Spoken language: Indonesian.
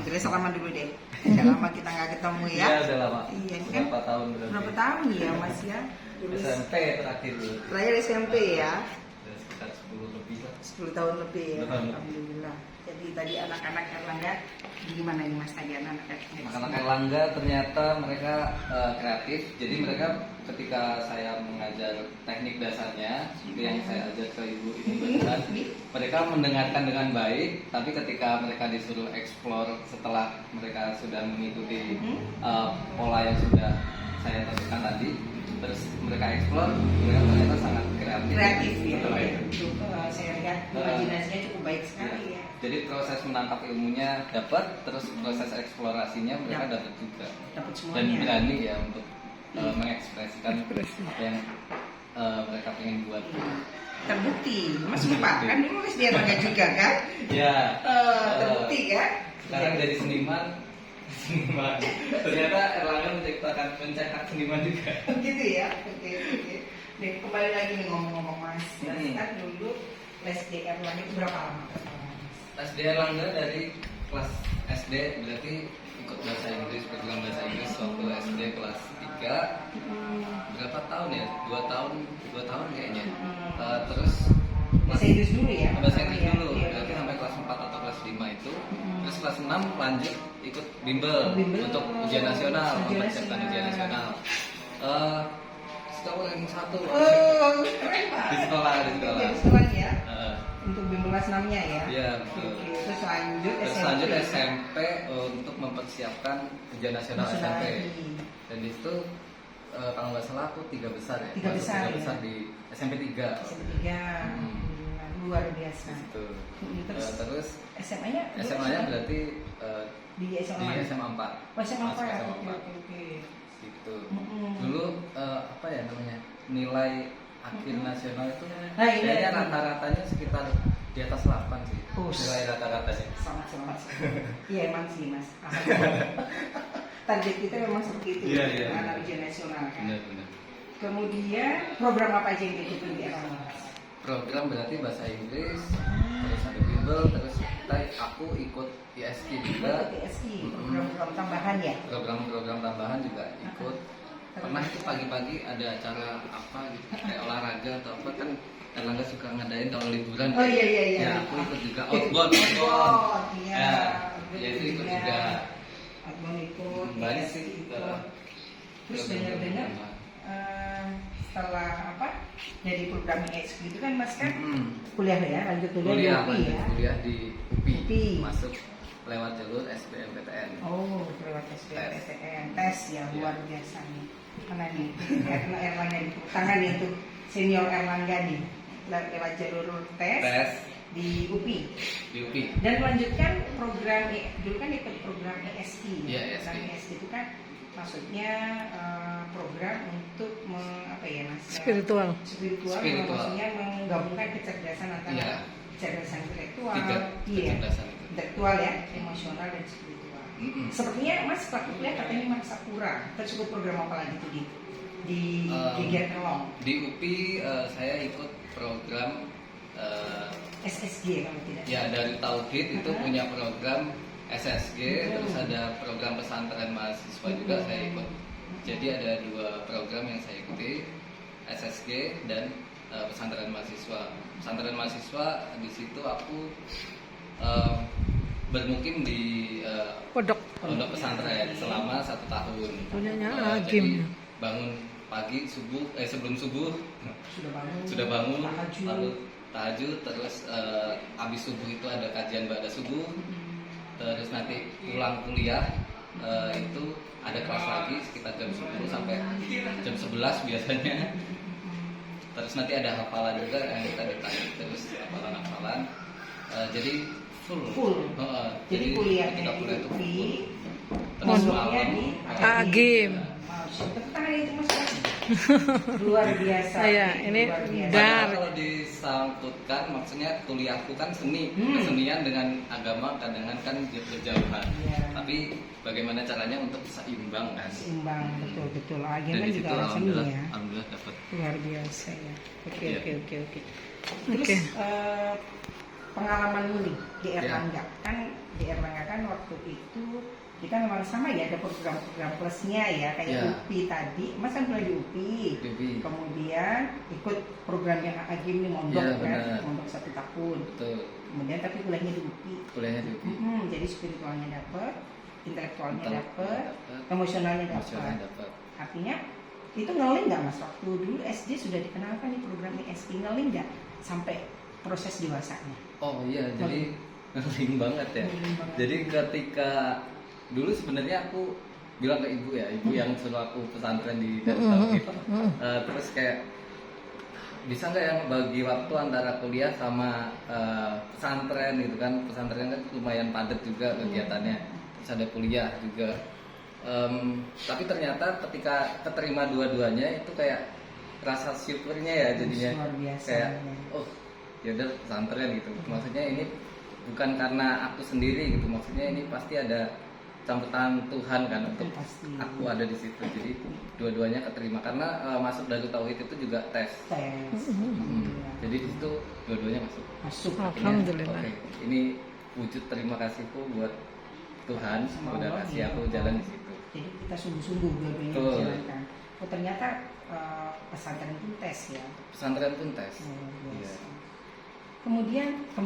Alhamdulillah, salaman dulu deh. Udah lama kita nggak ketemu ya. Iya, udah lama. Iya, kan? Berapa tahun berarti? Berapa tahun ya Mas ya? SMP terakhir. Terakhir SMP ya. Udah sekitar 10 lebih lah. 10 tahun lebih ya. Betul. Alhamdulillah. Jadi tadi anak-anak Erlangga gimana nih Mas tadi anak-anak? Anak-anak Erlangga ternyata mereka kreatif. Jadi mereka ketika saya mengajar teknik dasarnya seperti yang saya ajar ke ibu ini barusan, mereka mendengarkan dengan baik. Tapi ketika mereka disuruh explore setelah mereka sudah mengikuti pola yang sudah saya tentukan tadi, terus mereka explore, mereka ternyata sangat kreatif. Kreatif ya. Betul, ya. Itu saya lihat imajinasinya cukup baik sekali ya. Jadi proses menangkap ilmunya dapat, terus proses eksplorasinya mereka dapat juga. Dapat Dan semuanya. berani ya untuk mengekspresikan apa yang mereka ingin buat. Terbukti, Mas lupa kan dulu Mas dia Erlangga juga kan? Ya. Terbukti kan? Sekarang jadi seniman. Ternyata Erlangga mencetak seniman juga. Gitu ya. Oke. Nih kembali lagi nih ngomong-ngomong Mas. Kan dulu les di Erlangga itu berapa lama? SD Erlangga dari kelas SD berarti ikut bahasa Inggris, program bahasa Inggris waktu SD kelas 3. Berapa tahun ya? 2 tahun kayaknya. Terus Bahasa Inggris dulu ya? bahasa Inggris dulu, Iya. berarti sampai kelas 4 atau kelas 5 itu. Terus kelas 6 lanjut ikut bimbel untuk ujian nasional, mempersiapkan ujian nasional. Sekolah yang satu Keren Pak. di sekolah. Jadi sekolah ya? Heeh. Untuk bimbel kelas 6-nya ya? Iya, betul. Oke, terus lanjut Terus SMP. lanjut SMP untuk mempersiapkan ujian nasional Nasional SMP. lagi. Dan di situ kalau nggak salah aku 3 besar ya. Tiga Masuk besar, tiga ya. besar di SMP 3. SMP 3. Luar biasa. Gitu. Terus Terus SMA-nya? SMA-nya berarti di di SMA. SMA 4. Oh, SMA Masuk 4. SMA 4. Oke. Gitu. Mm-mm. Dulu apa ya namanya? Nilai akhir nasional itu Nah, iya. kayaknya rata-ratanya sekitar di atas 8 sih. Us. Nilai rata-ratanya. Selamat. Iya emang sih Mas. Alhamdulillah. Target kita memang seperti itu. Iya. Anak ujian nasional kan. Benar. Kemudian program apa aja yang diikuti di Erlangga? Program berarti bahasa Inggris, terus ada bimbel, terus aku ikut ISK juga. PSI, program tambahan ya. Program tambahan juga ikut. Pernah itu pagi-pagi ada acara apa gitu, kayak olahraga atau apa kan Erlangga suka ngadain kalau liburan. Oh iya. Ya aku ikut juga outbound. Iya. Ya itu ikut juga. Outbound ikut. Banyak PSI sih. ikut. Terus dengar-dengar setelah apa? Jadi program ESG itu kan Mas kan kuliah ya, lanjut kuliah di UPI ya. Kuliah di UPI. UPI. Masuk lewat jalur SBMPTN. Oh, lewat SBMPTN tes ya, luar biasa nih. Mana nih Erlangga di tangan nih untuk senior Erlangga nih lewat jalur tes di UPI. Di UPI. Dan melanjutkan program dulu kan ikut program ESI. Iya, Program ESI. ESI itu kan maksudnya program untuk apa ya Mas? Spiritual. Maksudnya menggabungkan kecerdasan antara kecerdasan intelektual, kecerdasan itu. intelektual ya, emosional dan spiritual. Sepertinya Mas setelah kuliah katanya merasa kurang. Terus ikut program apa lagi tuh di Giat Erlang? Di UPI saya ikut program SSG kalau tidak. ya dari Tauhid itu punya program SSG, terus ada program pesantren mahasiswa juga saya ikut. Jadi ada 2 program yang saya ikuti, SSG dan pesantren mahasiswa. Pesantren mahasiswa di situ aku bermukim di Pondok. pondok pesantren selama 1 tahun. Punyanya Jadi Agim. bangun pagi sebelum subuh Sudah bangun. lalu tahajud, terus habis subuh itu ada kajian ba'da subuh. Terus nanti pulang kuliah itu ada kelas lagi sekitar jam 10 sampai jam 11 biasanya. Terus nanti ada hafalan juga yang kita ditanya, terus hafalan. Jadi full. Jadi kuliahnya ketika di kuliah itu UPI, terus pondoknya malam di Agim. Tangan itu Mas. Luar biasa. Iya, ini luar biasa. Dar. Kalau disangkutkan maksudnya kuliahku kan seni, kesenian dengan agama kadang-kadang kan berjauhan. Iya. Tapi bagaimana caranya untuk seimbang kan? Seimbang, betul. Agim Dan kan di juga situ orang seni ya. alhamdulillah dapat. Luar biasa ya. Oke. Iya. Terus pengalaman nih di Iya. Erlangga kan di Erlangga kan waktu itu kita memang sama ya, ada program-program plusnya ya, kayak Ya. UPI tadi, Mas kan kuliah di UPI. Devi. Kemudian ikut programnya Agim nih, mondok Iya, kan, benar. mondok 1 tahun. Betul. Kemudian tapi kuliahnya di UPI. Kuliahnya di UPI. Jadi spiritualnya dapet, intelektualnya Intel- dapet, dapet, emosionalnya emosionalnya dapet. dapat. Artinya itu ngeling nggak Mas, waktu dulu SD sudah dikenalkan nih program ESP, ngeling nggak sampai proses dewasanya? Oh iya, jadi ngering banget ya. Ngeling banget. Jadi ketika dulu sebenarnya aku bilang ke ibu ya, ibu yang suruh aku pesantren di Darut Tauhid. Terus kayak bisa nggak yang bagi waktu antara kuliah sama pesantren gitu kan? Pesantren kan lumayan padat juga kegiatannya. Terus ada kuliah juga. Tapi ternyata ketika keterima dua-duanya itu kayak rasa syukurnya ya jadinya, Luar biasa. kayak oh ya udah pesantren gitu. Maksudnya ini bukan karena aku sendiri gitu, maksudnya ini pasti ada campur tangan Tuhan kan untuk Pasti. aku ada di situ. Jadi dua-duanya keterima karena masuk Darut Tauhid itu juga tes. Tes. Jadi di situ dua-duanya masuk. Masuk. Akhirnya, Alhamdulillah. oke, ini wujud terima kasihku buat Tuhan Sama udah Allah, kasih ya. aku jalan di situ. Jadi kita sungguh-sungguh dua-duanya Betul. dijalankan. Oh ternyata pesantren itu tes ya. Pesantren pun tes. Luar Iya. biasa. Kemudian